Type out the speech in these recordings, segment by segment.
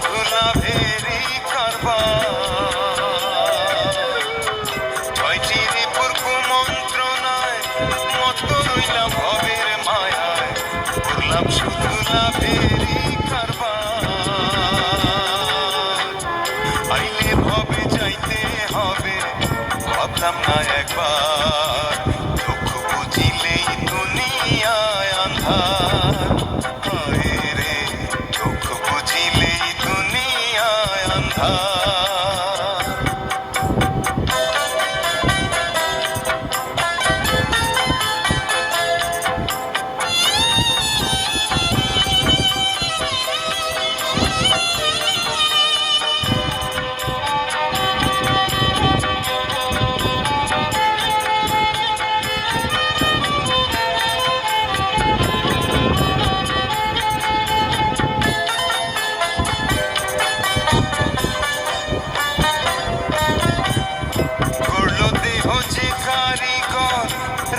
শুধু লাভেরই কারবার। ছয়টি রিপুর কুমন্ত্রণায় মত রইলাম ভবের মায়ায়, করলাম শুধু লাভেরই কারবার। আইলে ভবে যাইতে হবে, ভাবলাম না একবার, দুঃখ বুঝিলেই দুনিয়ায় আন্ধার। হায় রে, দুঃখ বুঝিলেই দুনিয়ায় আন্ধার।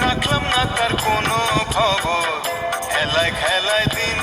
রাখলাম না তার কোনো খবর, খেলায় খেলায় দিন